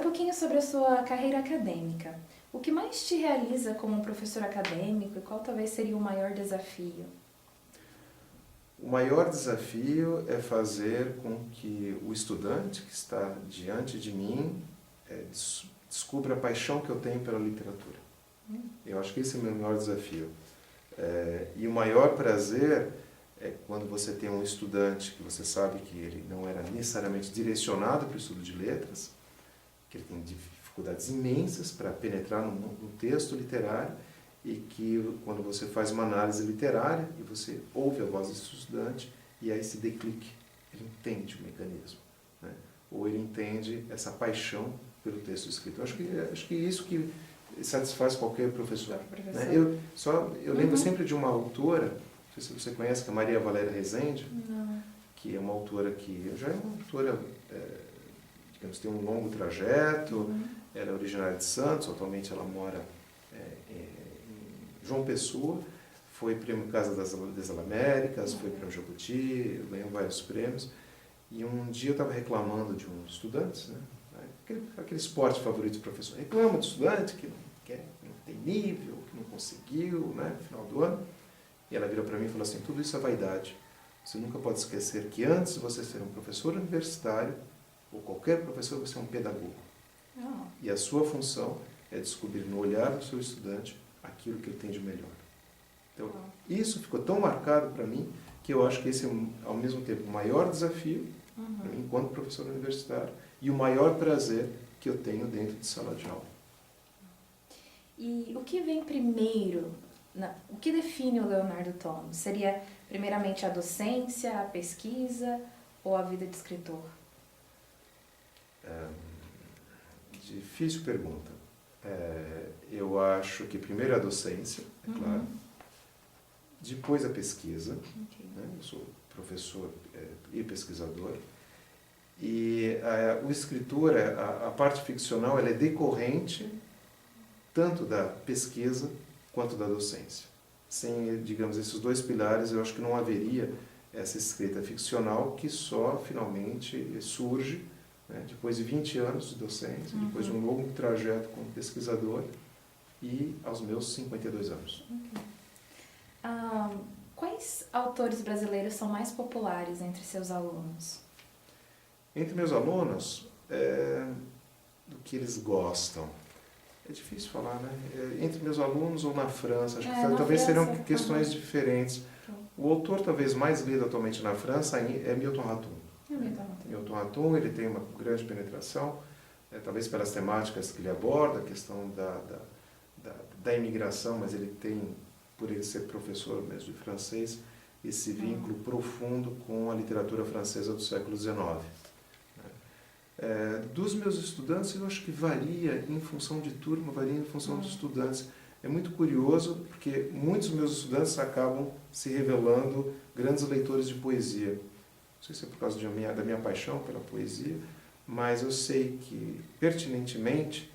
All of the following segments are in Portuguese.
um pouquinho sobre a sua carreira acadêmica. O que mais te realiza como um professor acadêmico e qual talvez seria o maior desafio? O maior desafio é fazer com que o estudante que está diante de mim descubra a paixão que eu tenho pela literatura. Eu acho que esse é o meu maior desafio. E o maior prazer é quando você tem um estudante que você sabe que ele não era necessariamente direcionado para o estudo de letras, que ele tem dificuldades imensas para penetrar no texto literário, e que quando você faz uma análise literária e você ouve a voz desse estudante e aí esse declique, ele entende o mecanismo, né? Ou ele entende essa paixão pelo texto escrito. Eu acho que isso que satisfaz qualquer professor, né? Eu lembro sempre de uma autora, não sei se você conhece, que é Maria Valéria Rezende. Não. Que é uma autora que já é uma autora, digamos, tem um longo trajeto. Ela é originária de Santos, atualmente ela mora em João Pessoa, foi prêmio Casa das Américas, foi prêmio Jabuti, ganhou vários prêmios. E um dia eu estava reclamando de um estudante, né? Aquele esporte favorito do professor, reclama de estudante que não tem nível, que não conseguiu, né, no final do ano. E ela virou para mim e falou assim: tudo isso é vaidade. Você nunca pode esquecer que antes de você ser um professor universitário, ou qualquer professor, você é um pedagogo. E a sua função é descobrir no olhar do seu estudante aquilo que ele tem de melhor. Então, isso ficou tão marcado para mim que eu acho que esse é, ao mesmo tempo, o maior desafio para mim, enquanto professor universitário, e o maior prazer que eu tenho dentro de sala de aula. E o que vem primeiro? O que define o Leonardo Tomm? Seria, primeiramente, a docência, a pesquisa ou a vida de escritor? Difícil pergunta. Eu acho que primeiro a docência, é claro. Depois a pesquisa. Né? Eu sou professor e pesquisador. E o escritor, a parte ficcional, ela é decorrente tanto da pesquisa quanto da docência. Sem, digamos, esses dois pilares, eu acho que não haveria essa escrita ficcional que só finalmente surge, né, depois de 20 anos de docência, depois de um longo trajeto como pesquisador e aos meus 52 anos. Quais autores brasileiros são mais populares entre seus alunos? Entre meus alunos, do que eles gostam. É difícil falar, né? Entre meus alunos ou na França, acho que talvez serão questões diferentes. O autor talvez mais lido atualmente na França é Milton Ratum. Milton Ratum, ele tem uma grande penetração, talvez pelas temáticas que ele aborda, a questão da imigração, mas ele tem, por ele ser professor mesmo de francês, esse vínculo profundo com a literatura francesa do século XIX. Dos meus estudantes, eu acho que varia em função de turma, varia em função dos estudantes. É muito curioso, porque muitos dos meus estudantes acabam se revelando grandes leitores de poesia. Não sei se é por causa da minha paixão pela poesia, mas eu sei que, pertinentemente,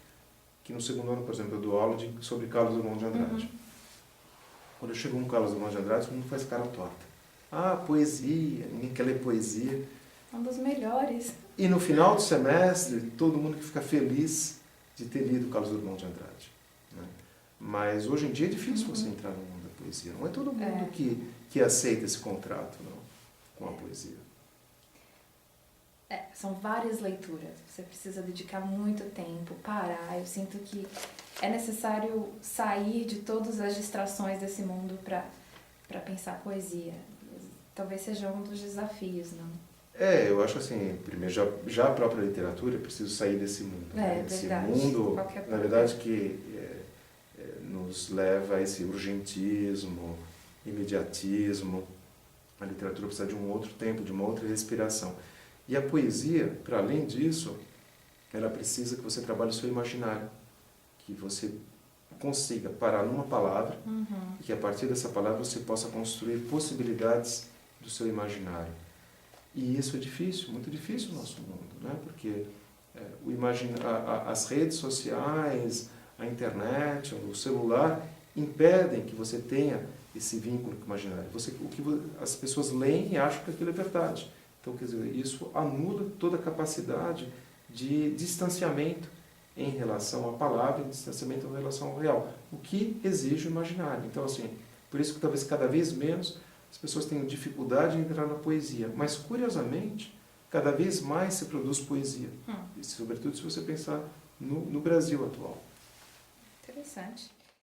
que no segundo ano, por exemplo, eu dou aula sobre Carlos Drummond de Andrade. Quando eu chego no Carlos Drummond de Andrade, todo mundo faz cara torta. Poesia, ninguém quer ler poesia. Um dos melhores. E no final do semestre, todo mundo que fica feliz de ter lido Carlos Drummond de Andrade. Né? Mas hoje em dia é difícil você entrar no mundo da poesia. Não é todo mundo que aceita esse contrato, não, com a poesia. São várias leituras. Você precisa dedicar muito tempo, parar. Eu sinto que é necessário sair de todas as distrações desse mundo para pensar poesia. Talvez seja um dos desafios, não? Eu acho assim, primeiro, já a própria literatura, é preciso sair desse mundo. Esse verdade. mundo, na verdade, que nos leva a esse urgentismo, imediatismo. A literatura precisa de um outro tempo, de uma outra respiração. E a poesia, para além disso, ela precisa que você trabalhe o seu imaginário, que você consiga parar numa palavra e que a partir dessa palavra você possa construir possibilidades do seu imaginário. E isso é difícil, muito difícil no nosso mundo, né? Porque as redes sociais, a internet, o celular impedem que você tenha esse vínculo imaginário. As pessoas leem e acham que aquilo é verdade. Então, quer dizer, isso anula toda a capacidade de distanciamento em relação à palavra e distanciamento em relação ao real, o que exige o imaginário. Então, assim, por isso que talvez cada vez menos as pessoas tenham dificuldade em entrar na poesia, mas curiosamente, cada vez mais se produz poesia, e, sobretudo se você pensar no Brasil atual. Interessante.